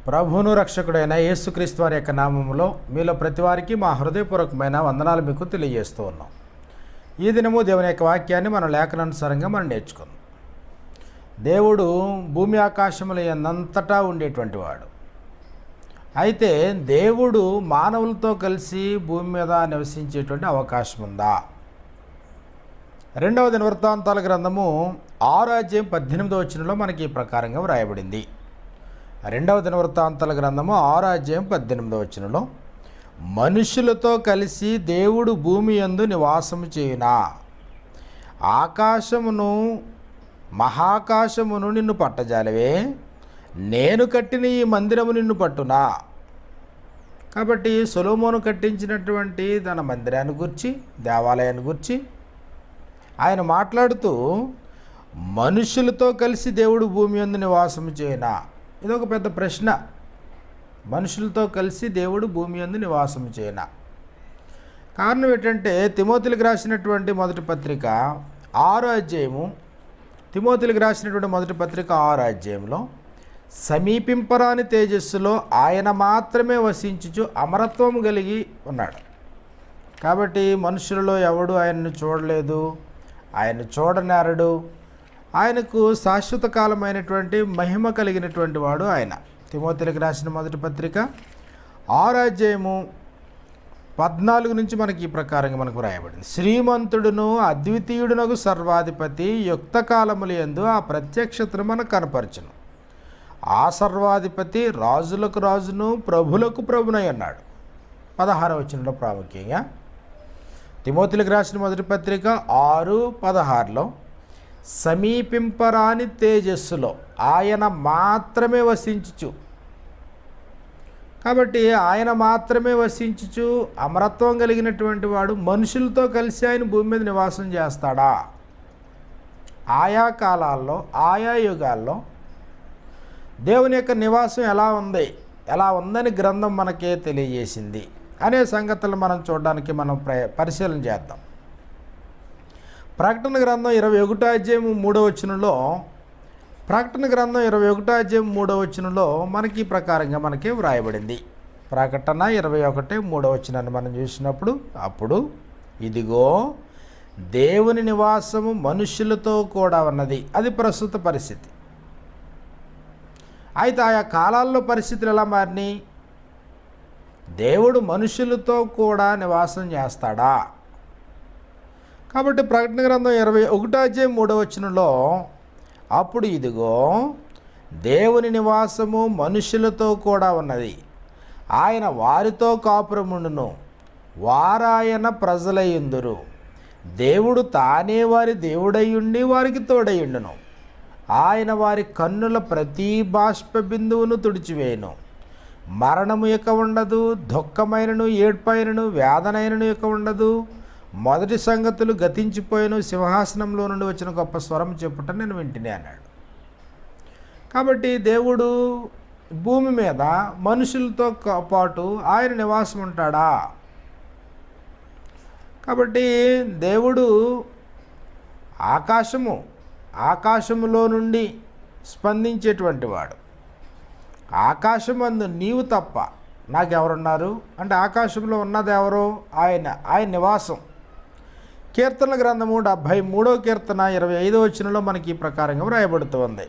ప్రభువును రక్షకుడైన యేసుక్రీస్తు వారి యొక్క నామములో మీలో ప్రతి వారికి మా హృదయపూర్వకమైన వందనాలు మీకు తెలియజేస్తూ ఉన్నాం. ఈ దినము దేవుని యొక్క వాక్యాన్ని మనం లేఖనానుసారంగా మనం నేర్చుకుందాం. దేవుడు భూమి ఆకాశముల యందంతటా ఉండేటువంటి వాడు. అయితే దేవుడు మానవులతో కలిసి భూమి మీద నివసించేటువంటి అవకాశం ఉందా? 2వ దినవృత్తాంతాల గ్రంథము 6:18 మనకి ఈ ప్రకారంగా వ్రాయబడింది. 2వ దినవృత్తాంతాల గ్రంథము 6:18 మనుషులతో కలిసి దేవుడు భూమి యందు నివాసము చేయునా, ఆకాశమును మహాకాశమును నిన్ను పట్టజాలవే, నేను కట్టిన ఈ మందిరము నిన్ను పట్టునా. కాబట్టి సొలొమోను కట్టించినటువంటి తన మందిరాన్ని గురించి, దేవాలయాన్ని గురించి ఆయన మాట్లాడుతూ మనుషులతో కలిసి దేవుడు భూమి యందు నివాసము చేయునా, ఇదొక పెద్ద ప్రశ్న. మనుషులతో కలిసి దేవుడు భూమి యందు నివాసము చేయునా. కారణం ఏంటంటే తిమోతిలకు రాసినటువంటి మొదటి పత్రిక 6వ అధ్యాయము, తిమోతిలకు రాసినటువంటి మొదటి పత్రిక 6వ అధ్యాయంలో సమీపింపరాని తేజస్సులో ఆయన మాత్రమే వసించుచు అమరత్వం కలిగి ఉన్నాడు. కాబట్టి మనుషులలో ఎవడు ఆయనను చూడలేదు, ఆయన్ని చూడనేరడు. ఆయనకు శాశ్వత కాలమైనటువంటి మహిమ కలిగినటువంటి వాడు ఆయన. తిమోతిలకు రాసిన మొదటి పత్రిక 6వ అధ్యాయము 14 నుంచి మనకి ఈ ప్రకారంగా మనకు రాయబడింది. శ్రీమంతుడును అద్వితీయుడునగు సర్వాధిపతి యుక్త కాలములందు ఆ ప్రత్యక్షతను మనకు కనపరచును. ఆ సర్వాధిపతి రాజులకు రాజును ప్రభులకు ప్రభునై ఉన్నాడు. 16వ వచనంలో ప్రాముఖ్యంగా తిమోతిలకు రాసిన మొదటి పత్రిక 6:16 సమీపింపరాని తేజస్సులో ఆయన మాత్రమే వసించుచు. కాబట్టి ఆయన మాత్రమే వసించుచు అమరత్వం కలిగినటువంటి వాడు మనుషులతో కలిసి ఆయన భూమి మీద నివాసం చేస్తాడా? ఆయా కాలాల్లో, ఆయా యుగాల్లో దేవుని యొక్క నివాసం ఎలా ఉందని గ్రంథం మనకే తెలియజేసింది అనే సంగతులు మనం చూడడానికి మనం పరిశీలన చేద్దాం. ప్రకటన గ్రంథం 21వ అధ్యాయం 3వ వచనంలో, ప్రకటన గ్రంథం 21వ అధ్యాయం 3వ వచనంలో మనకి ఈ ప్రకారంగా మనకి వ్రాయబడింది. ప్రకటన 21:3 వచనాన్ని మనం చూసినప్పుడు, అప్పుడు ఇదిగో దేవుని నివాసము మనుషులతో కూడా ఉన్నది. అది ప్రస్తుత పరిస్థితి. అయితే ఆయా కాలాల్లో పరిస్థితులు ఎలా మారినాయి? దేవుడు మనుషులతో కూడా నివాసం చేస్తాడా? కాబట్టి ప్రకటన గ్రంథం 21వ అధ్యాయం 3వ వచనంలో అప్పుడు ఇదిగో దేవుని నివాసము మనుషులతో కూడా ఉన్నది, ఆయన వారితో కాపురముండును, వారాయన ప్రజలయ్యుందురు, దేవుడు తానే వారి దేవుడయ్యుండి వారికి తోడయ్యుండును, ఆయన వారి కన్నుల ప్రతి బాష్ప బిందువును తుడిచివేయును, మరణము ఇక ఉండదు, దుఃఖమైనను ఏడ్పైనను వేదనైనను ఇక ఉండదు, మొదటి సంగతులు గతించిపోయిన, సింహాసనంలో నుండి వచ్చిన గొప్ప స్వరం చెప్పుట నేను వింటినే అన్నాడు. కాబట్టి దేవుడు భూమి మీద మనుషులతో పాటు ఆయన నివాసం ఉంటాడా? కాబట్టి దేవుడు ఆకాశములో నుండి స్పందించేటువంటి వాడు. ఆకాశమందు నీవు తప్ప నాకెవరున్నారు అంటే ఆకాశంలో ఉన్నది ఎవరో? ఆయన నివాసం. కీర్తనల గ్రంథము 73వ కీర్తన 25వ వచనంలో మనకి ఈ ప్రకారంగా వ్రాయబడుతుంది.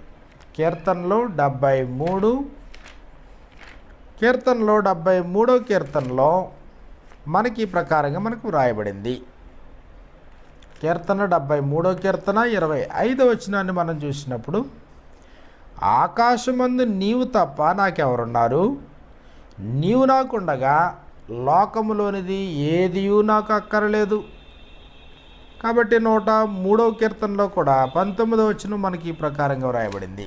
కీర్తనలో 73వ కీర్తనలో మనకి ఈ ప్రకారంగా మనకు వ్రాయబడింది. కీర్తన 73వ కీర్తన 25వ వచనాన్ని మనం చూసినప్పుడు, ఆకాశమందు నీవు తప్ప నాకెవరున్నారు, నీవు నాకుండగా లోకములోనిది ఏదియూ నాకు అక్కరలేదు. కాబట్టి 103వ కీర్తనలో కూడా 19వ వచనం మనకి ఈ ప్రకారంగా వ్రాయబడింది.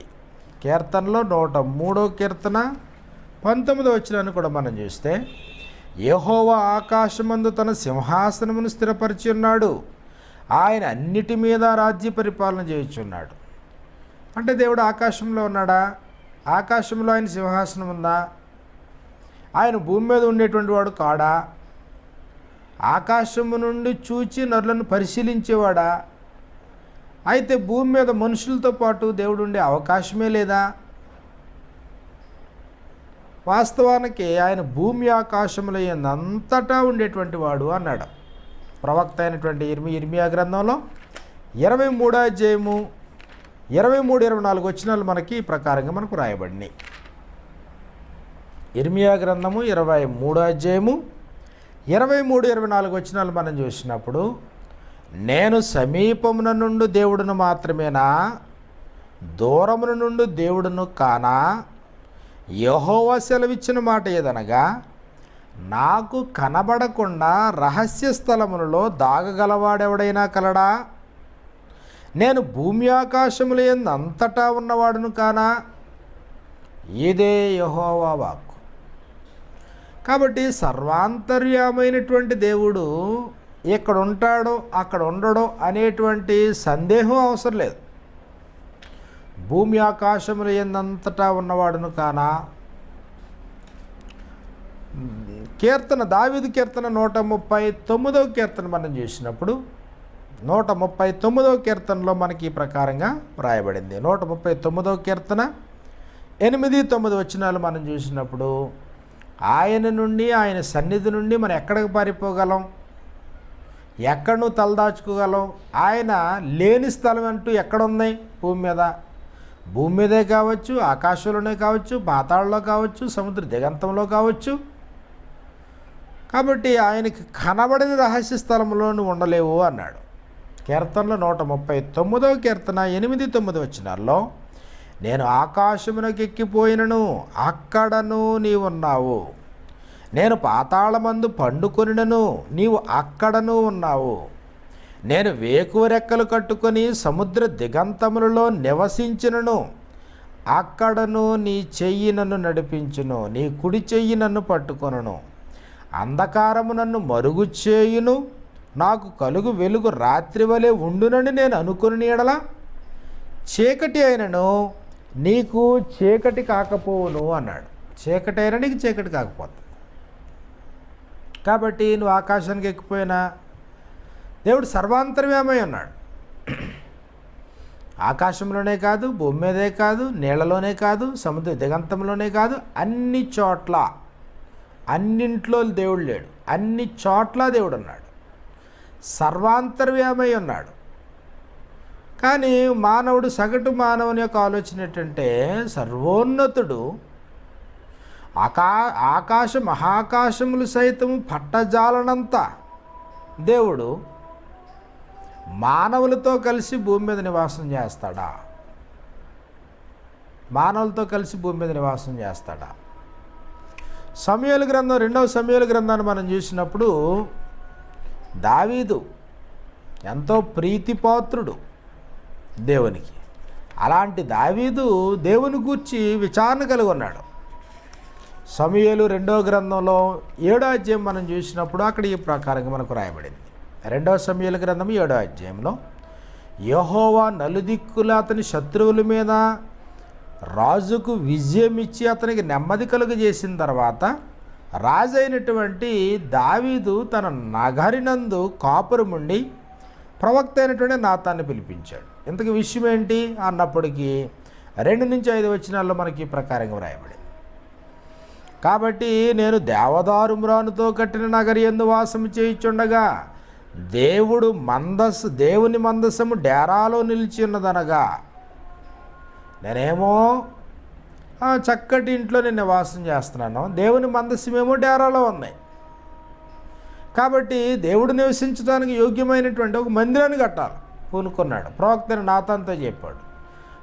కీర్తనలో 103వ కీర్తన 19వ వచనాన్ని కూడా మనం చూస్తే, యెహోవా ఆకాశమందు తన సింహాసనమును స్థిరపరిచి ఉన్నాడు, ఆయన అన్నిటి మీద రాజ్య పరిపాలన చేయుచున్నాడు. అంటే దేవుడు ఆకాశంలో ఉన్నాడా? ఆకాశంలో ఆయన సింహాసనం ఉందా? ఆయన భూమి మీద ఉండేటువంటి వాడు కాడా? ఆకాశము నుండి చూచి నరులను పరిశీలించేవాడా? అయితే భూమి మీద మనుషులతో పాటు దేవుడు ఉండే అవకాశమే లేదా? వాస్తవానికి ఆయన భూమి ఆకాశముల యందు అంతటా ఉండేటువంటి వాడు అన్నాడు. ప్రవక్త అయినటువంటి ఇర్మియా గ్రంథంలో 23వ అధ్యాయము 23-24 వచనాలు మనకి ఈ ప్రకారంగా మనకు రాయబడినాయి. ఇర్మియా గ్రంథము 23వ అధ్యాయము 23-24 వచనాలు మనం చూసినప్పుడు, నేను సమీపమున నుండి దేవుడును మాత్రమేనా, దూరమున నుండి దేవుడును కానా? యెహోవా సెలవిచ్చిన మాట ఏదనగా, నాకు కనబడకుండా రహస్య స్థలములలో దాగగలవాడెవడైనా కలడా? నేను భూమి ఆకాశముల యందు అంతటా ఉన్నవాడును కానా? ఇదే యెహోవా వాక్కు. కాబట్టి సర్వాంతర్యామైనటువంటి దేవుడు ఎక్కడ ఉంటాడో అక్కడ ఉండడో అనేటువంటి సందేహం అవసరం లేదు. భూమి ఆకాశముల యందంతటా ఉన్నవాడును కానా? కీర్తన, దావీదు కీర్తన 139వ కీర్తన మనం చూసినప్పుడు 139వ కీర్తనలో మనకి ఈ ప్రకారంగా వ్రాయబడింది. 139వ కీర్తన 8-9 వచనాలు మనం చూసినప్పుడు, ఆయన నుండి, ఆయన సన్నిధి నుండి మనం ఎక్కడికి పారిపోగలం, ఎక్కడను తలదాచుకోగలం? ఆయన లేని స్థలం అంటూ ఎక్కడున్నాయి భూమి మీద? భూమి మీదే కావచ్చు, ఆకాశంలోనే కావచ్చు, పాతాళంలో కావచ్చు, సముద్ర దిగంతంలో కావచ్చు. కాబట్టి ఆయనకి కనబడిన రహస్య స్థలంలో నువ్వు ఉండలేవు అన్నాడు. కీర్తనలో 139వ కీర్తన 8-9 వచనాల్లో, నేను ఆకాశమునకు ఎక్కిపోయినను అక్కడను నీవున్నావు, నేను పాతాళమందు పండుకొనినను నీవు అక్కడను ఉన్నావు, నేను వేకువ రెక్కలు కట్టుకొని సముద్ర దిగంతములలో నివసించినను అక్కడను నీ చెయ్యి నన్ను నడిపించును, నీ కుడి చెయ్యి నన్ను పట్టుకొనును. అంధకారము నన్ను మరుగు చేయును, నాకు కలుగు వెలుగు రాత్రి వలె ఉండునని నేను అనుకుని ఎడల చీకటి అయినను నీకు చీకటి కాకపోవును అన్నాడు. చీకటి అయినా నీకు చీకటి కాకపోతుంది. కాబట్టి నువ్వు ఆకాశానికి ఎక్కిపోయినా దేవుడు సర్వాంతర్యామై ఉన్నాడు. ఆకాశంలోనే కాదు, భూమి మీదే కాదు, నీళ్లలోనే కాదు, సముద్ర దిగంతంలోనే కాదు, అన్ని చోట్ల, అన్నింట్లో దేవుడు లేడు, అన్ని చోట్ల దేవుడు ఉన్నాడు, సర్వాంతర్యామై ఉన్నాడు. కానీ మానవుడు, సగటు మానవుని యొక్క ఆలోచన ఏంటంటే, సర్వోన్నతుడు ఆకాశ మహాకాశములు సైతము పట్టజాలనంత దేవుడు మానవులతో కలిసి భూమి మీద నివాసం చేస్తాడా? మానవులతో కలిసి భూమి మీద నివాసం చేస్తాడా? సమూయేలు గ్రంథం, 2వ సమూయేలు గ్రంథాన్ని మనం చూసినప్పుడు, దావీదు ఎంతో ప్రీతిపాత్రుడు దేవునికి. అలాంటి దావీదు దేవుని గూర్చి విచారణ కలిగి ఉన్నాడు. సమూయేలు 2వ గ్రంథంలో 7వ అధ్యాయం మనం చూసినప్పుడు అక్కడ ఈ ప్రకారంగా మనకు రాయబడింది. 2వ సమూయేలు గ్రంథం 7వ అధ్యాయంలో, యెహోవా నలుదిక్కుల అతని శత్రువుల మీద రాజుకు విజయం ఇచ్చి అతనికి నెమ్మది కలుగజేసిన తర్వాత, రాజైనటువంటి దావీదు తన నగరినందు కాపురముండి ప్రవక్త అయినటువంటి నాతాన్ని పిలిపించాడు. ఇంతకు విషయం ఏంటి అన్నప్పటికీ 2-5 వచనాల్లో మనకి ఈ ప్రకారంగా వ్రాయబడింది. కాబట్టి నేను దేవదారు మ్రానుతో కట్టిన నగరి యందు వాసం చేయుచుండగా దేవుని మందసము డేరాలో నిలిచి ఉన్నదనగా, నేనేమో చక్కటి ఇంట్లో నేను నివాసం చేస్తున్నాను, దేవుని మందసమేమో డేరాలో ఉన్నాయి. కాబట్టి దేవుడు నివసించడానికి యోగ్యమైనటువంటి ఒక మందిరాన్ని కట్టాలి పూనుకున్నాడు. ప్రవక్త అయిన నాతాన్తో చెప్పాడు.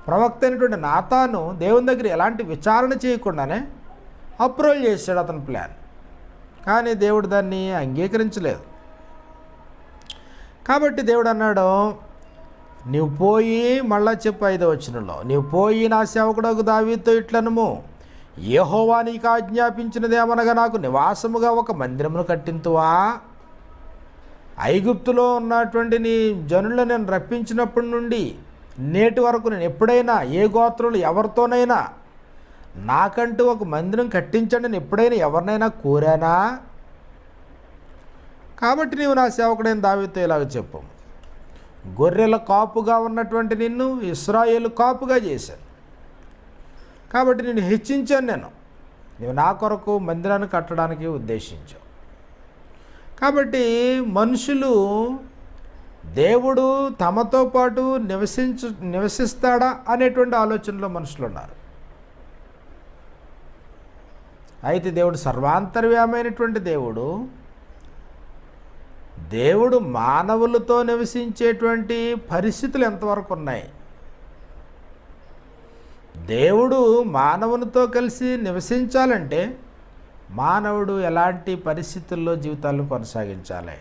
ప్రవక్త అయినటువంటి నాతాను దేవుని దగ్గర ఎలాంటి విచారణ చేయకుండానే అప్రూవల్ చేశాడు అతని ప్లాన్. కానీ దేవుడు దాన్ని అంగీకరించలేదు. కాబట్టి దేవుడు అన్నాడు, నీవు పోయి, మళ్ళా చెప్పు 5వ వచనంలో, నీవు పోయి నా సేవకుడకు దావీదుతో ఇట్లనుము, యెహోవా నీకు ఆజ్ఞాపించినదేమనగా నాకు నివాసముగా ఒక మందిరమును కట్టింతువా? ఐగుప్తులో ఉన్నటువంటి నీ జనులను నేను రప్పించినప్పటి నుండి నేటి వరకు నేను ఎప్పుడైనా ఏ గోత్రులు ఎవరితోనైనా నాకంటూ ఒక మందిరం కట్టించండి నేను ఎప్పుడైనా ఎవరినైనా కోరానా? కాబట్టి నీవు నా సేవకుడైన దావీదుతో ఇలాగ చెప్పు, గొర్రెల కాపుగా ఉన్నటువంటి నిన్ను ఇశ్రాయేలు కాపుగా చేశాను, కాబట్టి నేను హెచ్చించాను, నేను నీవు నా కొరకు మందిరాన్ని కట్టడానికి ఉద్దేశించావు. కాబట్టి మనుషులు దేవుడు తమతో పాటు నివసిస్తాడా అనేటువంటి ఆలోచనలో మనుషులు ఉన్నారు. అయితే దేవుడు సర్వాంతర్యామైనటువంటి దేవుడు మానవులతో నివసించేటువంటి పరిస్థితులు ఎంతవరకు ఉన్నాయి? దేవుడు మానవునితో కలిసి నివసించాలంటే మానవుడు ఎలాంటి పరిస్థితుల్లో జీవితాలను కొనసాగించాలి?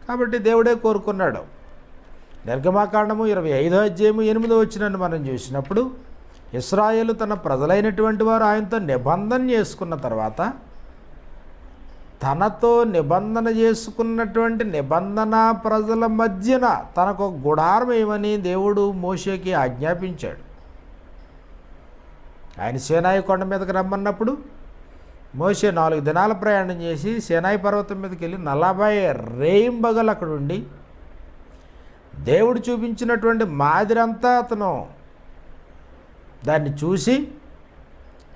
కాబట్టి దేవుడే కోరుకున్నాడు. నిర్గమాకాండము 25వ అధ్యాయము 8వ వచనాన్ని మనం చూసినప్పుడు, ఇశ్రాయేలు తన ప్రజలైనటువంటి వారు ఆయనతో నిబంధన చేసుకున్న తర్వాత, తనతో నిబంధన చేసుకున్నటువంటి నిబంధన ప్రజల మధ్యన తనకు ఒక గుడారం వేయమని దేవుడు మోషేకి ఆజ్ఞాపించాడు. ఆయన సీనాయి కొండ మీదకి రమ్మన్నప్పుడు మోషే 4 దినాల ప్రయాణం చేసి సీనాయి పర్వతం మీదకి వెళ్ళి 40 రేయింబగలు అక్కడ ఉండి దేవుడు చూపించినటువంటి మాదిరంతా అతను దాన్ని చూసి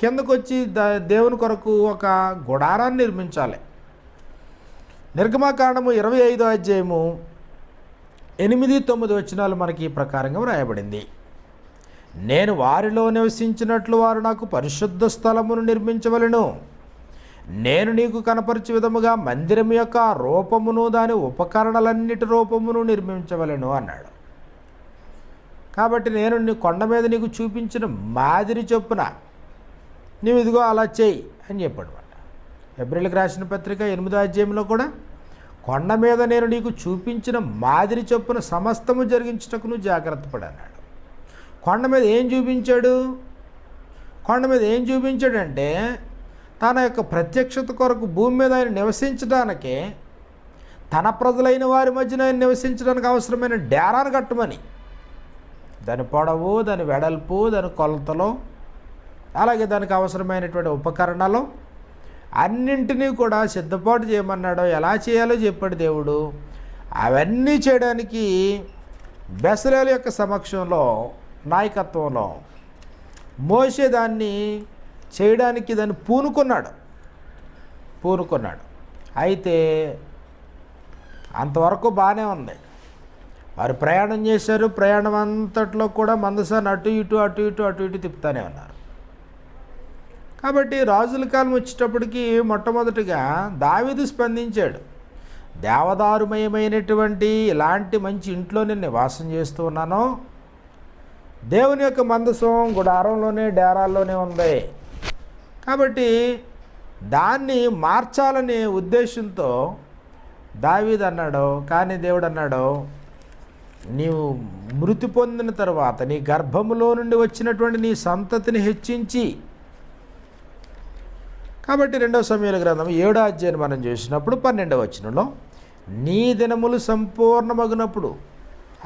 కిందకు వచ్చి దేవుని కొరకు ఒక గుడారాన్ని నిర్మించాలి. నిర్గమాకాండము 25వ అధ్యాయము 8-9 వచనాలు మనకి ఈ ప్రకారంగా వ్రాయబడింది. నేను వారిలో నివసించినట్లు వారు నాకు పరిశుద్ధ స్థలమును నిర్మించవలెను. నేను నీకు కనపరచు విధముగా మందిరం యొక్క రూపమును దాని ఉపకరణలన్నిటి రూపమును నిర్మించవలెను అన్నాడు. కాబట్టి నేను నీ కొండ మీద నీకు చూపించిన మాదిరి చొప్పున నీవు ఇదిగో అలా చేయి అని చెప్పాడు. హెబ్రీయులకు రాసిన పత్రిక 8వ అధ్యాయంలో కూడా కొండ మీద నేను నీకు చూపించిన మాదిరి చొప్పున సమస్తము జరిగించుటకు నువ్వు జాగ్రత్త పడన్నాడు. కొండ మీద ఏం చూపించాడు? కొండ మీద ఏం చూపించాడంటే తన యొక్క ప్రత్యక్షత కొరకు భూమి మీద ఆయన నివసించడానికే, తన ప్రజలైన వారి మధ్యన ఆయన నివసించడానికి అవసరమైన డేరాను కట్టమని, దాని పొడవు, దాని వెడల్పు, దాని కొలతలో, అలాగే దానికి అవసరమైనటువంటి ఉపకరణాలు అన్నింటినీ కూడా సిద్ధపాటు చేయమన్నాడు. ఎలా చేయాలో చెప్పాడు దేవుడు. అవన్నీ చేయడానికి బెసలేలు యొక్క సమక్షంలో, నాయకత్వంలో మోషే దాన్ని చేయడానికి దాన్ని పూనుకున్నాడు. అయితే అంతవరకు బాగానే ఉంది. వారు ప్రయాణం చేశారు. ప్రయాణం అంతట్లో కూడా మందసాన్ని అటు ఇటు తిప్పుతానే ఉన్నారు. కాబట్టి రాజుల కాలం వచ్చేటప్పటికి మొట్టమొదటిగా దావీదు స్పందించాడు. దేవదారుమయమైనటువంటి ఇలాంటి మంచి ఇంట్లో నేను నివాసం చేస్తూ ఉన్నాను. దేవుని యొక్క మందసం గుడారంలోనే, డేరాల్లోనే ఉంది. కాబట్టి దాన్ని మార్చాలనే ఉద్దేశంతో దావీదు అన్నాడు. కానీ దేవుడు అన్నాడు, నీవు మృతి పొందిన తర్వాత నీ గర్భములో నుండి వచ్చినటువంటి నీ సంతతిని హెచ్చించి, కాబట్టి 2వ సమూయేలు గ్రంథం 7వ అధ్యాయం మనం చూసినప్పుడు 12వ వచనంలో, నీ దినములు సంపూర్ణమగునప్పుడు,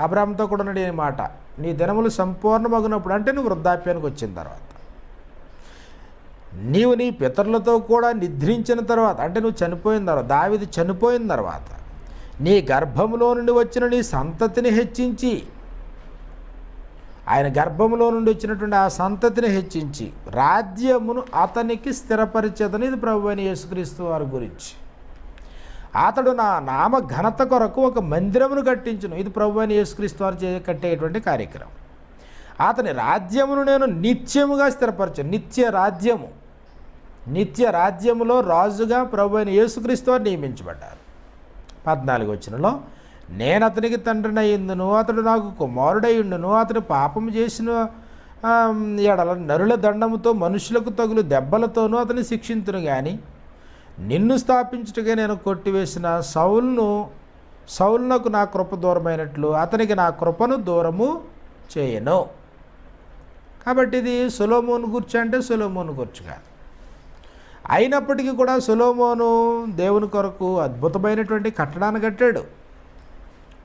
అబ్రాహాముతో కూడా ఉన్నాడు ఈ మాట, నీ దినములు సంపూర్ణమగునప్పుడు అంటే నువ్వు వృద్ధాప్యానికి వచ్చిన తర్వాత, నీవు నీ పితరులతో కూడా నిద్రించిన తర్వాత అంటే నువ్వు చనిపోయిన తర్వాత, దావీదు చనిపోయిన తర్వాత నీ గర్భములో నుండి వచ్చిన నీ సంతతిని హెచ్చించి, ఆయన గర్భంలో నుండి వచ్చినటువంటి ఆ సంతతిని హెచ్చించి రాజ్యమును అతనికి స్థిరపరిచేదని, ఇది ప్రభువైన యేసుక్రీస్తు వారి గురించి. అతడు నా నామ ఘనత కొరకు ఒక మందిరమును కట్టించును, ఇది ప్రభువైన యేసుక్రీస్తు వారు కట్టేటువంటి కార్యక్రమం. అతని రాజ్యమును నేను నిత్యముగా స్థిరపరచాను. నిత్య రాజ్యములో రాజుగా ప్రభువైన యేసుక్రీస్తు వారు నియమించబడ్డారు. 14వ వచనంలో, నేను అతనికి తండ్రిని అయ్యిందును, అతడు నాకు కుమారుడై ఉండును, అతడు పాపము చేసిన ఎడల నరుల దండముతో మనుషులకు తగులు దెబ్బలతోనూ అతని శిక్షించును. కానీ నిన్ను స్థాపించుటగా నేను కొట్టివేసిన సౌలునకు నా కృప దూరమైనట్లు అతనికి నా కృపను దూరము చేయను. కాబట్టి ఇది సొలొమోను గురించి అంటే సొలొమోను గురించి కాదు. అయినప్పటికీ కూడా సొలొమోను దేవుని కొరకు అద్భుతమైనటువంటి కట్టడాన్ని కట్టాడు.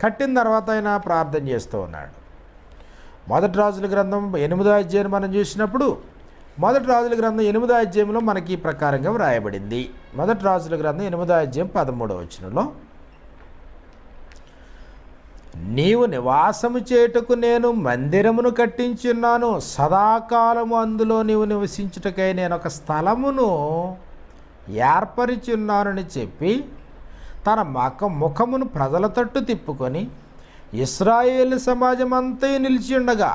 కట్టిన తర్వాత ఆయన ప్రార్థన చేస్తూ ఉన్నాడు. 1 రాజుల గ్రంథం 8వ అధ్యాయం మనం చూసినప్పుడు 1 రాజుల గ్రంథం 8వ అధ్యాయంలో మనకి ఈ ప్రకారంగా వ్రాయబడింది. 1 రాజుల గ్రంథం 8వ అధ్యాయం 13వ వచనంలో, నీవు నివాసము చేయుటకు నేను మందిరమును కట్టించున్నాను, సదాకాలము అందులో నీవు నివసించుటకై నేను ఒక స్థలమును ఏర్పరిచున్నానని చెప్పి తన ముఖమును ప్రజల తట్టు తిప్పుకొని ఇశ్రాయేలు సమాజమంతా నిలిచి ఉండగా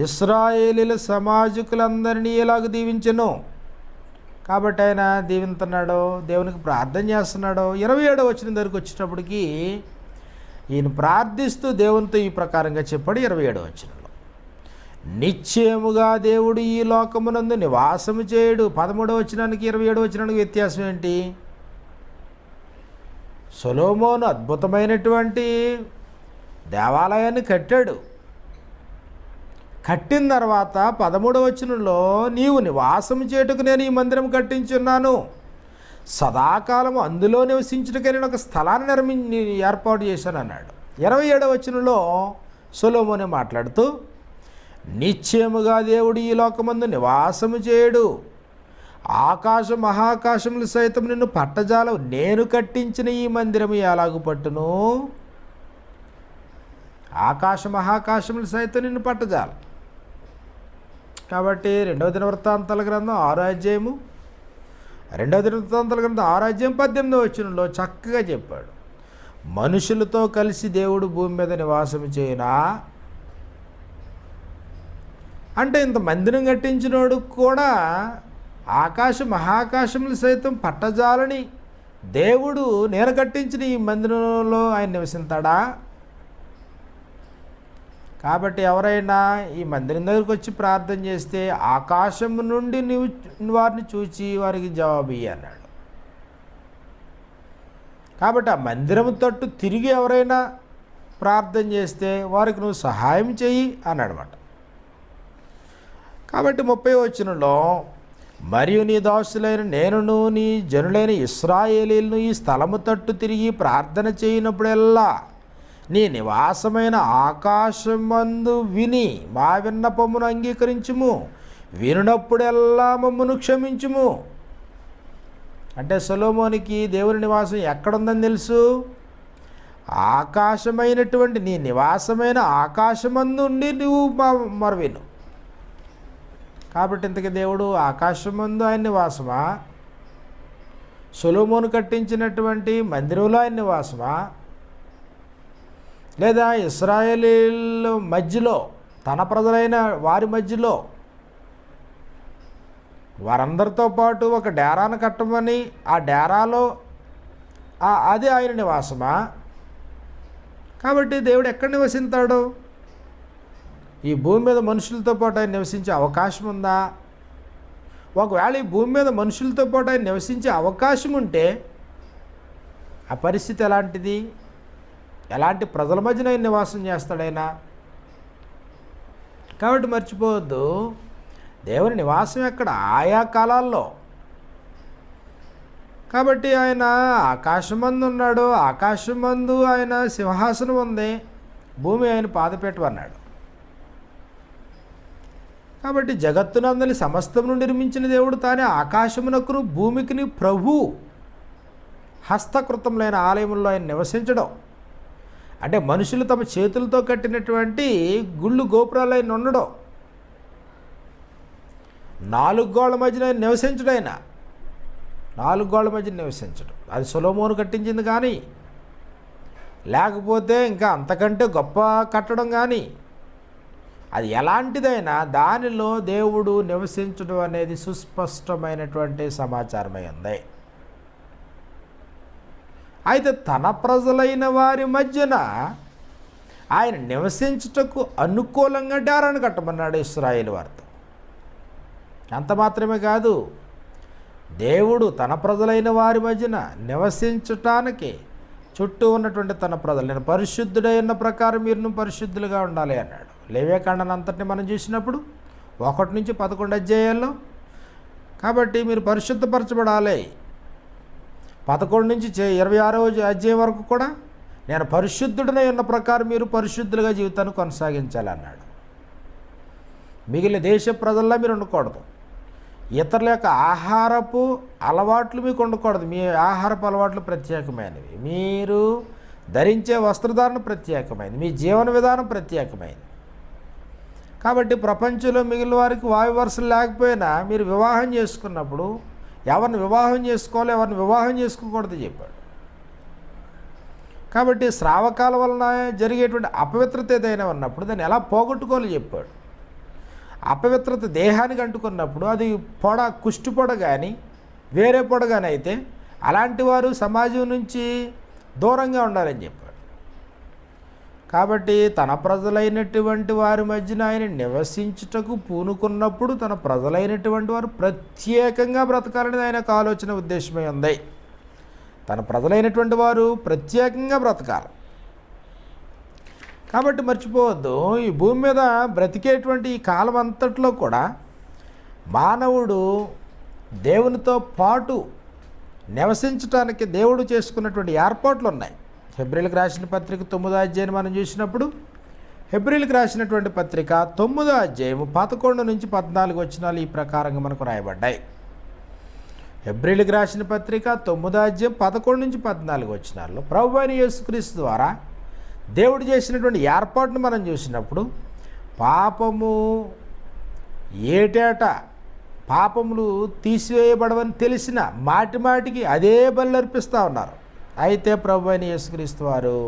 ఇశ్రాయేలీల సమాజకులందరినీ ఇలాగ దీవించెను. కాబట్టి ఆయన దీవింతున్నాడు, దేవునికి ప్రార్థన చేస్తున్నాడు. 27వ వచనం దగ్గరికి వచ్చేటప్పటికి ఈయన ప్రార్థిస్తూ దేవునితో ఈ ప్రకారంగా చెప్పాడు. 27వ వచనంలో, నిశ్చయముగా దేవుడు ఈ లోకమునందు నివాసము చేయడు. 13వ వచనానికి 27వ వచనానికి వ్యత్యాసం ఏంటి? సొలొమోను అద్భుతమైనటువంటి దేవాలయాన్ని కట్టాడు. కట్టిన తర్వాత 13వ వచనంలో, నీవు నివాసం చేయుటకు నేను ఈ మందిరం కట్టించున్నాను, సదాకాలము అందులో నివసించుటకై నేను ఒక స్థలాన్ని ఏర్పాటు చేశాను అన్నాడు. 27వ వచనంలో సొలొమోను మాట్లాడుతూ, నిశ్చయముగా దేవుడు ఈ లోకమందు నివాసము చేయడు, మహాకాశములు సైతం నిన్ను పట్టజాలవు, నేను కట్టించిన ఈ మందిరము ఎలాగు పట్టును? మహాకాశములు సైతం నిన్ను పట్టజాలం. కాబట్టి 2వ దినవృత్తాంతాల గ్రంథం 6వ అధ్యాయము 2వ దినవృత్తాంతాల గ్రంథం 6వ అధ్యాయం 18వ వచనంలో చక్కగా చెప్పాడు, మనుషులతో కలిసి దేవుడు భూమి మీద నివాసం చేయనా అంటే, ఇంత మందిరం కట్టించినోడు కూడా మహాకాశములు సైతం పట్టజాలని దేవుడు నేను కట్టించిన ఈ మందిరంలో ఆయన నివసిస్తాడా? కాబట్టి ఎవరైనా ఈ మందిరం దగ్గరికి వచ్చి ప్రార్థన చేస్తే ఆకాశం నుండి నువ్వు వారిని చూచి వారికి జవాబు ఇయ్యి అన్నాడు. కాబట్టి ఆ మందిరం తట్టు తిరిగి ఎవరైనా ప్రార్థన చేస్తే వారికి నువ్వు సహాయం చెయ్యి అన్నాడన్నమాట. కాబట్టి 30వ వచనంలో, మరియు నీ దాసులైన నేనును నీ జనులైన ఇశ్రాయేలీలను ఈ స్థలము తట్టు తిరిగి ప్రార్థన చేయనప్పుడెల్లా నీ నివాసమైన ఆకాశమందు విని మా విన్నపమును అంగీకరించుము, వినునప్పుడెల్లా మమ్మను క్షమించుము. అంటే సొలొమోనుకి దేవుని నివాసం ఎక్కడుందని తెలుసు? ఆకాశమైనటువంటి నీ నివాసమైన ఆకాశమందు ఉండి నువ్వు మొరవిను. కాబట్టి ఇంతకీ దేవుడు ఆకాశమందు ఆయన నివాసమా, సొలొమోను కట్టించినటువంటి మందిరంలో ఆయన నివాసమా, లేదా ఇశ్రాయేలీల మధ్యలో తన ప్రజలైన వారి మధ్యలో వారందరితో పాటు ఒక డేరాను కట్టమని ఆ డేరాలో అది ఆయన నివాసమా? కాబట్టి దేవుడు ఎక్కడ నివసిస్తాడు? ఈ భూమి మీద మనుషులతో పాటు ఆయన నివసించే అవకాశం ఉందా? ఒకవేళ ఈ భూమి మీద మనుషులతో పాటు ఆయన నివసించే అవకాశం ఉంటే ఆ పరిస్థితి ఎలాంటిది? ఎలాంటి ప్రజల మధ్యన ఆయన నివాసం చేస్తాడైనా? కాబట్టి మర్చిపోవద్దు, దేవుని నివాసం ఎక్కడ? ఆయా కాలాల్లో. కాబట్టి ఆయన ఆకాశమందు ఉన్నాడు, ఆకాశమందు ఆయన సింహాసనం ఉంది, భూమి ఆయన పాదపీఠం అన్నాడు. కాబట్టి జగత్తునందలి సమస్తమును నిర్మించిన దేవుడు తానే ఆకాశమునకును భూమికిని ప్రభు హస్తకృతములైన ఆలయముల్లో ఆయన నివసించడం అంటే మనుషులు తమ చేతులతో కట్టినటువంటి గుళ్ళు గోపురాలు ఆయన ఉండడం, 4 గోళ్ల మధ్యన ఆయన నివసించడం, ఆయన 4 గోళ్ల మధ్య నివసించడం అది సొలొమోను కట్టించింది కానీ, లేకపోతే ఇంకా అంతకంటే గొప్ప కట్టడం కానీ, అది ఎలాంటిదైనా దానిలో దేవుడు నివసించడం అనేది సుస్పష్టమైనటువంటి సమాచారమై ఉంది. అయితే తన ప్రజలైన వారి మధ్యన ఆయన నివసించుటకు అనుకూలంగా డేరాను కట్టమన్నాడు ఇశ్రాయేలు వారితో. అంత మాత్రమే కాదు, దేవుడు తన ప్రజలైన వారి మధ్యన నివసించటానికి చుట్టూ ఉన్నటువంటి తన ప్రజలు, నేను పరిశుద్ధుడై ఉన్న ప్రకారం మీరును పరిశుద్ధులుగా ఉండాలి అన్నాడు. లేవ్యకాండం అంతటిని మనం చూసినప్పుడు 1 నుంచి 11 అధ్యాయాల్లో. కాబట్టి మీరు పరిశుద్ధపరచబడాలి. 11 నుంచి 26వ అధ్యాయం వరకు కూడా నేను పరిశుద్ధుడనై ఉన్న ప్రకారం మీరు పరిశుద్ధులుగా జీవితాన్ని కొనసాగించాలన్నాడు. మిగిలిన దేశ ప్రజల్లో మీరు ఉండకూడదు. ఇతరుల యొక్క ఆహారపు అలవాట్లు మీకు ఉండకూడదు. మీ ఆహారపు అలవాట్లు ప్రత్యేకమైనవి. మీరు ధరించే వస్త్రధారణ ప్రత్యేకమైంది, మీ జీవన విధానం ప్రత్యేకమైంది. కాబట్టి ప్రపంచంలో మిగిలిన వారికి వాయు వరుసలు లేకపోయినా మీరు వివాహం చేసుకున్నప్పుడు ఎవరిని వివాహం చేసుకోవాలో ఎవరిని వివాహం చేసుకోకూడదు చెప్పాడు. కాబట్టి స్రావకాల వలన జరిగేటువంటి అపవిత్రత ఏదైనా ఉన్నప్పుడు దాన్ని ఎలా పోగొట్టుకోవాలో చెప్పాడు. అపవిత్రత దేహానికి అంటుకున్నప్పుడు అది కుష్టి పొడ కానీ వేరే పొడ కానీ అయితే అలాంటి వారు సమాజం నుంచి దూరంగా ఉండాలని చెప్పాడు. కాబట్టి తన ప్రజలైనటువంటి వారి మధ్యన ఆయన నివసించుటకు పూనుకున్నప్పుడు తన ప్రజలైనటువంటి వారు ప్రత్యేకంగా బ్రతకాలని ఆయనకు ఆలోచన ఉద్దేశమై ఉంది. తన ప్రజలైనటువంటి వారు ప్రత్యేకంగా బ్రతకాలి. కాబట్టి మర్చిపోవద్దు, ఈ భూమి మీద బ్రతికేటువంటి ఈ కాలం అంతట్లో కూడా మానవుడు దేవునితో పాటు నివసించడానికి దేవుడు చేసుకున్నటువంటి ఏర్పాట్లు ఉన్నాయి. హెబ్రీలకు రాసిన పత్రిక 9వ అధ్యాయం మనం చూసినప్పుడు హెబ్రీలకు రాసినటువంటి పత్రిక 9వ అధ్యాయం 11 నుంచి 14 వచనాలు ఈ ప్రకారంగా మనకు రాయబడ్డాయి. హెబ్రీలకు రాసిన పత్రిక 9వ అధ్యాయం 11 నుంచి 14 వచనాల్లో ప్రభువైన యేసుక్రీస్తు ద్వారా దేవుడు చేసినటువంటి ఏర్పాటును మనం చూసినప్పుడు పాపము ఏటేటా పాపములు తీసివేయబడవని తెలిసిన మాటిమాటికి అదే బలి అర్పిస్తూ ఉన్నారు. అయితే ప్రభువైన యేసుక్రీస్తు వారు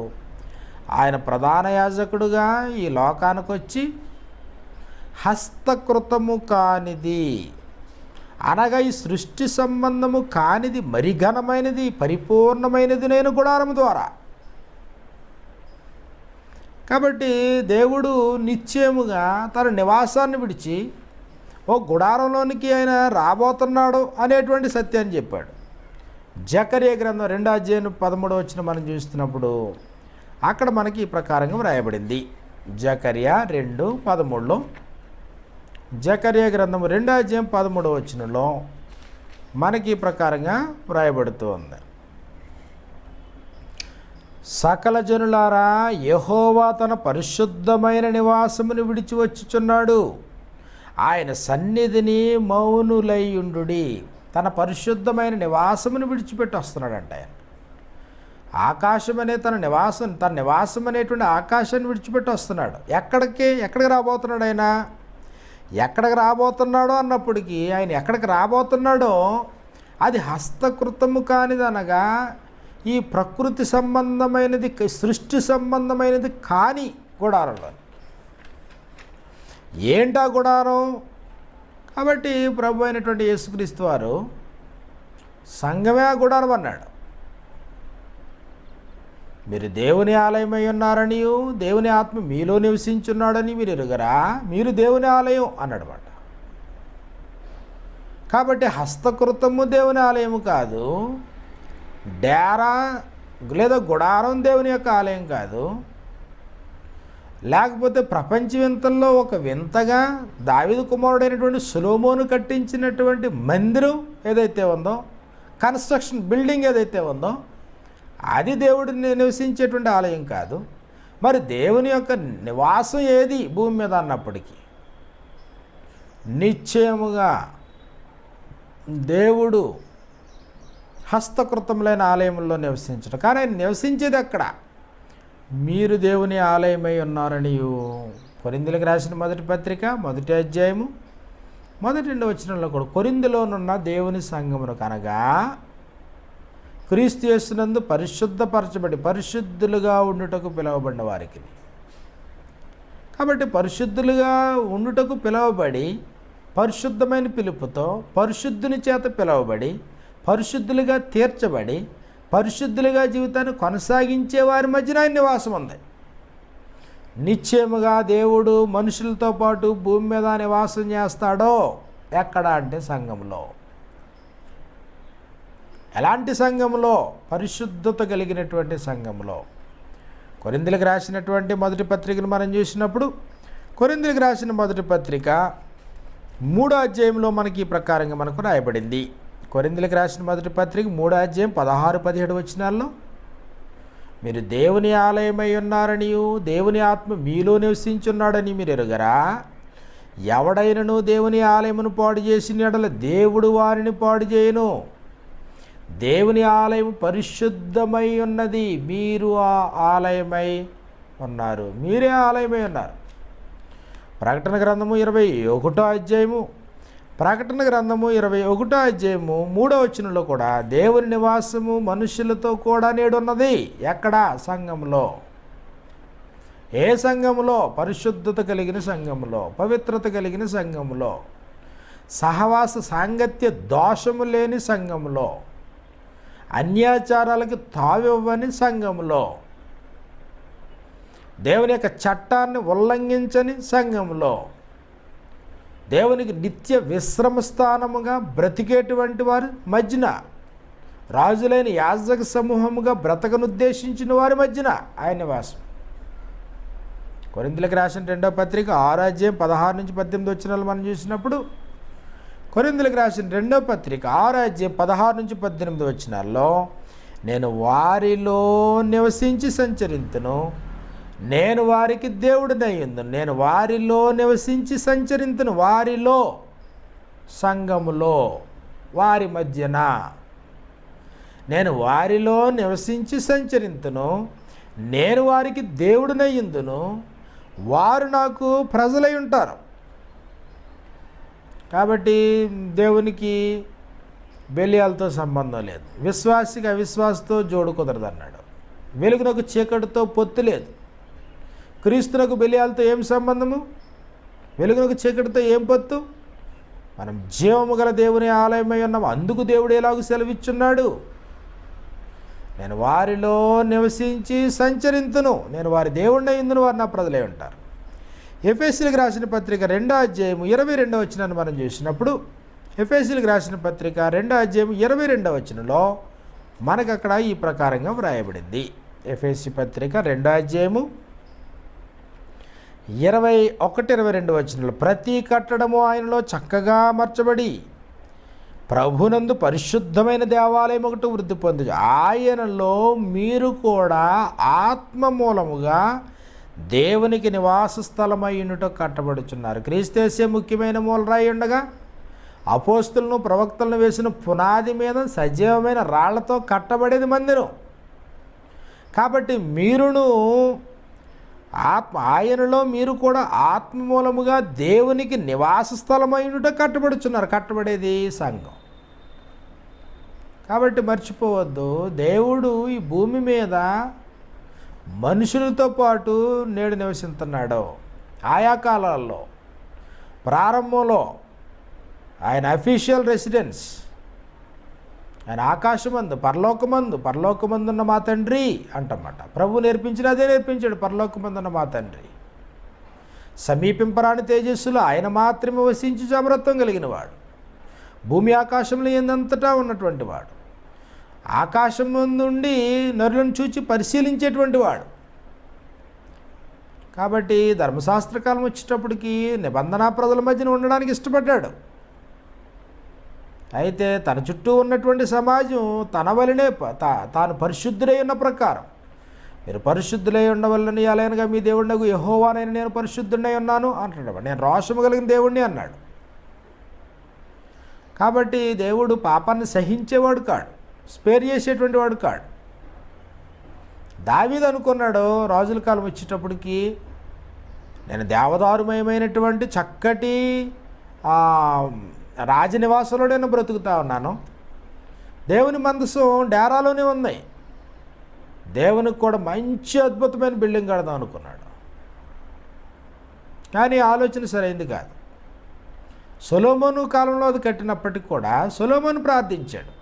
ఆయన ప్రధాన యాజకుడుగా ఈ లోకానికి వచ్చి హస్తకృతము కానిది అనగా ఈ సృష్టి సంబంధము కానిది మరి ఘనమైనది పరిపూర్ణమైనది నేను గుడారము ద్వారా. కాబట్టి దేవుడు నిశ్చయముగా తన నివాసాన్ని విడిచి ఓ గుడారంలోనికి ఆయన రాబోతున్నాడు అనేటువంటి సత్యాన్ని చెప్పాడు. జకర్యా గ్రంథం 2వ అధ్యాయం 13వ వచనం మనం చూస్తున్నప్పుడు అక్కడ మనకి ఈ ప్రకారంగా వ్రాయబడింది. జకర్యా 2:13లో జకర్యా గ్రంథం 2వ అధ్యాయం 13వ వచనంలో మనకి ఈ ప్రకారంగా వ్రాయబడుతూ ఉంది. సకల జనులారా, యెహోవా తన పరిశుద్ధమైన నివాసమును విడిచి వచ్చుచున్నాడు, ఆయన సన్నిధిని మౌనులైయుండుడి. తన పరిశుద్ధమైన నివాసమును విడిచిపెట్టి వస్తున్నాడంట ఆయన. ఆకాశం అనే తన నివాసం అనేటువంటి ఆకాశాన్ని విడిచిపెట్టి వస్తున్నాడు. ఎక్కడికి రాబోతున్నాడు ఆయన? ఎక్కడికి రాబోతున్నాడో అన్నప్పటికీ ఆయన ఎక్కడికి రాబోతున్నాడో అది హస్తకృతము కానిది, అనగా ఈ ప్రకృతి సంబంధమైనది సృష్టి సంబంధమైనది కాని గుడారంలో. ఏంటా గుడారం? కాబట్టి ప్రభు అయినటువంటి యేసుక్రీస్తు వారు సంఘమే ఆ గుడారం అన్నాడు. మీరు దేవుని ఆలయమై ఉన్నారని, దేవుని ఆత్మ మీలో నివసించున్నాడని మీరు ఎరుగరా? మీరు దేవుని ఆలయం అన్నాడన్నమాట. కాబట్టి హస్తకృతము దేవుని ఆలయము కాదు, డేరా లేదా గుడారం దేవుని యొక్క ఆలయం కాదు. లేకపోతే ప్రపంచ వింతల్లో ఒక వింతగా దావీదు కుమారుడైనటువంటి సొలొమోను కట్టించినటువంటి మందిరం ఏదైతే ఉందో, కన్స్ట్రక్షన్ బిల్డింగ్ ఏదైతే ఉందో, అది దేవుడిని నివసించేటువంటి ఆలయం కాదు. మరి దేవుని యొక్క నివాసం ఏది భూమి మీద అన్నప్పటికీ నిశ్చయముగా దేవుడు హస్తకృతములైన ఆలయంలో నివసించడం. కానీ ఆయన నివసించేది ఎక్కడ? మీరు దేవుని ఆలయమై ఉన్నారని కొరింథీయులకు రాసిన మొదటి పత్రిక 1వ అధ్యాయము 1-2 వచనంలో కూడా కొరింథీలోనున్న దేవుని సంఘమును కనగా క్రీస్తు యేసునందు పరిశుద్ధపరచబడి పరిశుద్ధులుగా ఉండుటకు పిలువబడిన వారికి. కాబట్టి పరిశుద్ధులుగా ఉండుటకు పిలువబడి పరిశుద్ధమైన పిలుపుతో పరిశుద్ధుని చేత పిలువబడి పరిశుద్ధులుగా తీర్చబడి పరిశుద్ధులుగా జీవితాన్ని కొనసాగించే వారి మధ్యన ఆయన నివాసం ఉంది. నిశ్చయముగా దేవుడు మనుషులతో పాటు భూమి మీద నివాసం చేస్తాడో ఎక్కడ అంటే సంఘంలో. ఎలాంటి సంఘంలో? పరిశుద్ధత కలిగినటువంటి సంఘంలో. కొరింథీయులకు రాసినటువంటి మొదటి పత్రికను మనం చూసినప్పుడు కొరింథీయులకు రాసిన మొదటి పత్రిక 3వ అధ్యాయంలో మనకి ఈ ప్రకారంగా మనకు రాయబడింది. కొరింథీయులకు రాసిన మొదటి పత్రిక 3వ అధ్యాయం 16-17 వచనాల్లో మీరు దేవుని ఆలయమై ఉన్నారని దేవుని ఆత్మ మీలో నివసించున్నాడని మీరు ఎరుగరా? ఎవడైనను దేవుని ఆలయమును పాడు చేసిన యెడల దేవుడు వారిని పాడు చేయను. దేవుని ఆలయం పరిశుద్ధమై ఉన్నది, మీరు ఆ ఆలయమై ఉన్నారు, మీరే ఆలయమై ఉన్నారు. ప్రకటన గ్రంథము 21వ అధ్యాయము, ప్రకటన గ్రంథము 21వ అధ్యాయము 3వ వచనంలో కూడా దేవుని నివాసము మనుషులతో కూడా నేడున్నది. ఎక్కడ? సంఘంలో. ఏ సంఘములో? పరిశుద్ధత కలిగిన సంఘములో, పవిత్రత కలిగిన సంఘములో, సహవాస సాంగత్య దోషము లేని సంఘములో, అన్యాచారాలకు తావివ్వని సంఘములో, దేవుని యొక్క చట్టాన్ని ఉల్లంఘించని సంఘములో, దేవునికి నిత్య విశ్రమ స్థానముగా బ్రతికేటువంటి వారి మధ్యన, రాజులైన యాజక సమూహముగా బ్రతకనుద్దేశించిన వారి మధ్యన ఆయన నివాసం. కొరింథీయులకు రాసిన 2వ పత్రిక 6వ అధ్యాయం 16 నుంచి 18 వచనాలు మనం చూసినప్పుడు, కొరింథీయులకు రాసిన 2వ పత్రిక 6వ అధ్యాయం 16 నుంచి 18 వచనాల్లో, నేను వారిలో నివసించి సంచరింతును, నేను వారికి దేవుడినయ్యుందును, నేను వారిలో నివసించి సంచరింతును, వారిలో, సంఘములో, వారి మధ్యన నేను వారిలో నివసించి సంచరింతును, నేను వారికి దేవుడినయ్యుందును, వారు నాకు ప్రజలై ఉంటారు. కాబట్టి దేవునికి బెలియాలతో సంబంధం లేదు, విశ్వాసికి అవిశ్వాసతో జోడు కుదరదు అన్నాడు. వెలుగునకు చీకటితో పొత్తు లేదు. క్రీస్తునకు బెలియాలతో ఏం సంబంధము? వెలుగునకు చీకటితో ఏం పొత్తు? మనం జీవము గల దేవుని ఆలయమై ఉన్నాము. అందుకు దేవుడు ఎలాగూ సెలవిచ్చున్నాడు, నేను వారిలో నివసించి సంచరింతును, నేను వారి దేవుడినై ఇందును, వారు నా ప్రజలై ఉంటారు. ఎఫెసీయులకు రాసిన పత్రిక 2వ అధ్యాయము 22వ వచనాన్ని మనం చూసినప్పుడు, ఎఫెసీయులకు రాసిన పత్రిక 2వ అధ్యాయం 22వ వచనంలో మనకు అక్కడ ఈ ప్రకారంగా వ్రాయబడింది. ఎఫెసీ పత్రిక 2వ అధ్యాయము 21-22 వచనంలో, ప్రతి కట్టడము ఆయనలో చక్కగా అమర్చబడి ప్రభునందు పరిశుద్ధమైన దేవాలయం ఒకటి వృద్ధి పొంది, ఆయనలో మీరు కూడా ఆత్మ మూలముగా దేవునికి నివాస స్థలమైనట కట్టబడుచున్నారు. క్రీస్తేసే ముఖ్యమైన మూలరాయి ఉండగా అపోస్తులను ప్రవక్తలను వేసిన పునాది మీద సజీవమైన రాళ్లతో కట్టబడేది మందిరం. కాబట్టి మీరును ఆయనలో మీరు కూడా ఆత్మ మూలముగా దేవునికి నివాస స్థలమైనట కట్టబడుచున్నారు. కట్టబడేది సంఘం. కాబట్టి మర్చిపోవద్దు, దేవుడు ఈ భూమి మీద మనుషులతో పాటు నేడు నివసిస్తున్నాడు. ఆయా కాలాల్లో ప్రారంభంలో ఆయన అఫీషియల్ రెసిడెన్స్, ఆయన ఆకాశమందు పరలోకమందున్న మా తండ్రి అంటమాట. ప్రభు నేర్పించిన అదే నేర్పించాడు, పరలోకమందున్న మా తండ్రి. సమీపింపరాని తేజస్సులో ఆయన మాత్రమే వసించి అమరత్వం కలిగిన వాడు, భూమి ఆకాశంలో ఎందంతటా ఉన్నటువంటి వాడు, ఆకాశం నుండి నరులను చూచి పరిశీలించేటువంటి వాడు. కాబట్టి ధర్మశాస్త్రకాలం వచ్చేటప్పటికి నిబంధనా ప్రజల మధ్యన ఉండడానికి ఇష్టపడ్డాడు. అయితే తన చుట్టూ ఉన్నటువంటి సమాజం తన వలనే తాను పరిశుద్ధుడై ఉన్న ప్రకారం, మీరు పరిశుద్ధులై ఉండవల్లని అలాయనగా మీ దేవుడినకు యెహోవానైన నేను పరిశుద్ధుడై ఉన్నాను అంటాడు. నేను రోషము కలిగిన దేవుడిని అన్నాడు. కాబట్టి దేవుడు పాపాన్ని సహించేవాడు కాడు, స్పేర్ చేసేటువంటి వాడు కాడు. దావీదు అనుకున్నాడు రాజుల కాలం వచ్చేటప్పటికి, నేను దేవదారుమయమైనటువంటి చక్కటి రాజనివాసంలో నేను బ్రతుకుతా ఉన్నాను, దేవుని మందసం డేరాలోనే ఉన్నాయి, దేవునికి కూడా మంచి అద్భుతమైన బిల్డింగ్ కడదాం అనుకున్నాడు. కానీ ఆలోచన సరైంది కాదు. సొలొమోను కాలంలో అది కట్టినప్పటికి కూడా సొలొమోను ప్రార్థించాడు,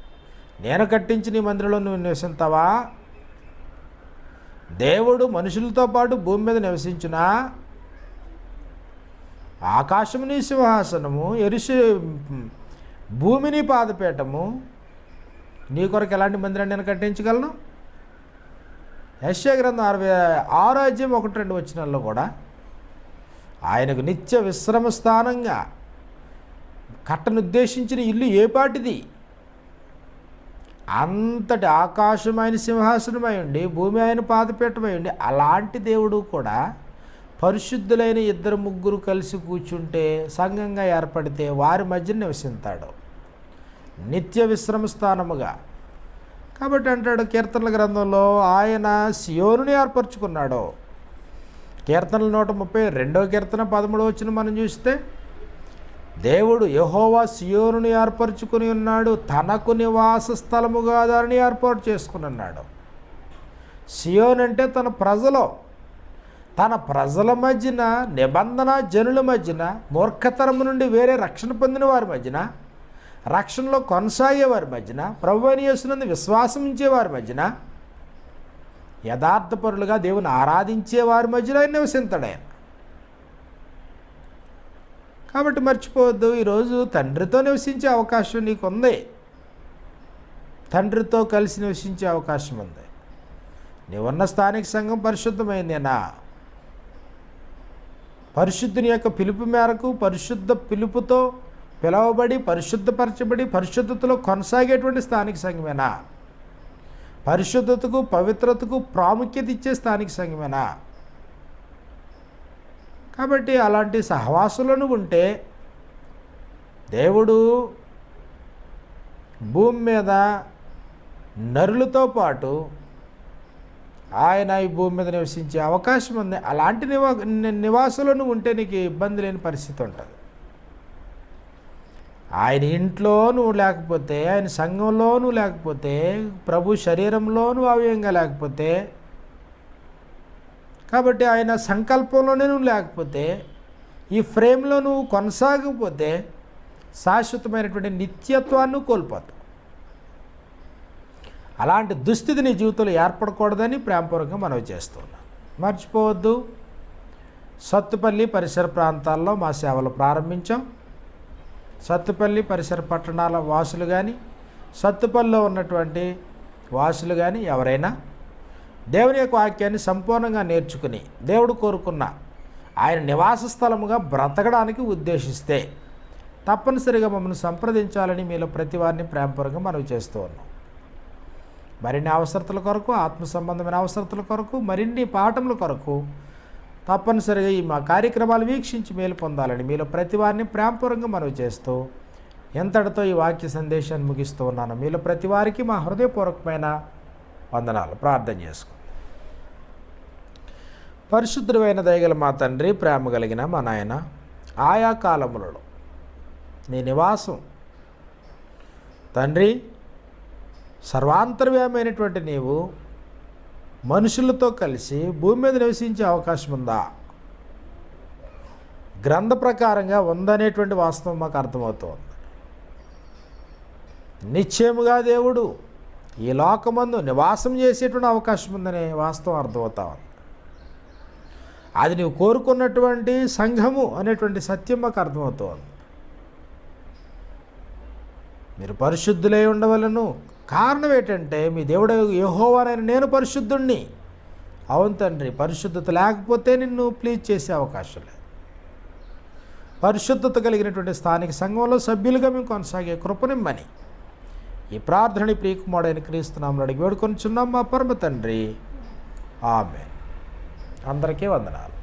నేను కట్టించిన ఈ మందిరంలో నువ్వు నివసిస్తావా? దేవుడు మనుషులతో పాటు భూమి మీద నివసించునా? ఆకాశము నీ సింహాసనము, భూమిని పాదపీఠము, నీ కొరకు ఎలాంటి మందిరాన్ని నేను కట్టించగలను? యెషయా గ్రంథం 66వ అధ్యాయం 1-2 వచనాల్లో కూడా ఆయనకు నిత్య విశ్రమ స్థానంగా కట్టనుద్దేశించిన ఇల్లు ఏపాటిది? అంతటి ఆకాశం ఆయన సింహాసనమై ఉండి, భూమి ఆయన పాదపీఠమై ఉండి, అలాంటి దేవుడు కూడా పరిశుద్ధులైన 2-3 కలిసి కూర్చుంటే, సంఘంగా ఏర్పడితే వారి మధ్య నివసిస్తాడు. నిత్య విశ్రమ స్థానముగా కాబట్టి అంటాడు కీర్తనల గ్రంథంలో ఆయన సియోనుని ఏర్పరచుకున్నాడు. కీర్తనలు 132 కీర్తన 13 వచనం మనం చూస్తే దేవుడు యెహోవా సియోనుని ఏర్పరచుకుని ఉన్నాడు, తనకు నివాస స్థలముగా దానిని ఏర్పాటు చేసుకుని ఉన్నాడు. సియోన్ అంటే తన ప్రజల మధ్యన, నిబంధన జనుల మధ్యన, మూర్ఖతరము నుండి వేరే రక్షణ పొందిన వారి మధ్యన, రక్షణలో కొనసాగే వారి మధ్యన, ప్రభువైన యేసునందు విశ్వాసం ఉంచే వారి మధ్యన, యథార్థపరులుగా దేవుని ఆరాధించే వారి మధ్యలో ఆయన నివసించాడు ఆయన. కాబట్టి మర్చిపోవద్దు, ఈరోజు తండ్రితో నివసించే అవకాశం నీకు ఉంది. తండ్రితో కలిసి నివసించే అవకాశం ఉంది. నీవున్న స్థానిక సంఘం పరిశుద్ధమైందేనా? పరిశుద్ధుని యొక్క పిలుపు మేరకు, పరిశుద్ధ పిలుపుతో పిలవబడి, పరిశుద్ధపరచబడి, పరిశుద్ధతలో కొనసాగేటువంటి స్థానిక సంఘమేనా? పరిశుద్ధతకు, పవిత్రతకు ప్రాముఖ్యత ఇచ్చే స్థానిక సంఘమేనా? కాబట్టి అలాంటి సహవాసులను ఉంటే దేవుడు భూమి మీద నరులతో పాటు ఆయన ఈ భూమి మీద నివసించే అవకాశం ఉంది. అలాంటి నివాసులను ఉంటే నీకు ఇబ్బంది లేని పరిస్థితి ఉంటుంది. ఆయన ఇంట్లో నువ్వు లేకపోతే, ఆయన సంఘంలో నువ్వు లేకపోతే, ప్రభు శరీరంలోనూ అవయంగా లేకపోతే, కాబట్టి ఆయన సంకల్పంలోనే నువ్వు లేకపోతే, ఈ ఫ్రేమ్లో నువ్వు కొనసాగకపోతే శాశ్వతమైనటువంటి నిత్యత్వాన్ని కోల్పోతావు. అలాంటి దుస్థితి నీ జీవితంలో ఏర్పడకూడదని ప్రేమపూర్వకంగా మనవి చేస్తున్నాను. మర్చిపోవద్దు, సత్తుపల్లి పరిసర ప్రాంతాల్లో మా సేవలు ప్రారంభించాం. సత్తుపల్లి పరిసర పట్టణాల వాసులు కానీ, సత్తుపల్లిలో ఉన్నటువంటి వాసులు కానీ ఎవరైనా దేవుని యొక్క వాక్యాన్ని సంపూర్ణంగా నేర్చుకుని దేవుడు కోరుకున్న ఆయన నివాస స్థలముగా బ్రతకడానికి ఉద్దేశిస్తే తప్పనిసరిగా మమ్మల్ని సంప్రదించాలని మీలో ప్రతి వారిని ప్రేమపూర్వకంగా మనవి చేస్తూ ఉన్నాం. మరిన్ని అవసరతల కొరకు, ఆత్మ సంబంధమైన అవసరతల కొరకు, మరిన్ని పాఠముల కొరకు తప్పనిసరిగా ఈ మా కార్యక్రమాలు వీక్షించి మేలు పొందాలని మీలో ప్రతి వారిని ప్రేమపూర్వకంగా మనవి చేస్తూ ఎంతటితో ఈ వాక్య సందేశాన్ని ముగిస్తూ ఉన్నాను. మీలో ప్రతి వారికి మా హృదయపూర్వకమైన వందనాలు. ప్రార్థన చేసుకుందాం. పరిశుద్ధుడైన దయగల మా తండ్రి, ప్రేమ కలిగిన మా నాయన, ఆయా కాలములలో నీ నివాసం తండ్రి, సర్వాంతర్యామైనటువంటి నీవు మనుషులతో కలిసి భూమి మీద నివసించే అవకాశం ఉందా? గ్రంథ ప్రకారంగా ఉందనేటువంటి వాస్తవం మాకు అర్థమవుతోంది. నిశ్చయముగా దేవుడు ఈ లోకమందు నివాసం చేసేటువంటి అవకాశం ఉందనే వాస్తవం అర్థమవుతా ఉంది. అది నీవు కోరుకున్నటువంటి సంఘము అనేటువంటి సత్యం మాకు అర్థమవుతోంది. మీరు పరిశుద్ధులై ఉండవలను. కారణం ఏంటంటే మీ దేవుడు యెహోవానైన నేను పరిశుద్ధుణ్ణి. అవును తండ్రి, పరిశుద్ధత లేకపోతే నిన్ను ప్లీజ్ చేసే అవకాశం లేదు. పరిశుద్ధత కలిగినటువంటి స్థానిక సంఘంలో సభ్యులుగా మేము కొనసాగే కృపనిమ్మని ఈ ప్రార్థనని ప్రియకుమారుడైన క్రీస్తు నామములో అడిగి వేడుకొనుచున్నాం మా పరమ తండ్రి. ఆమేన్. అందరికీ వందనాలు.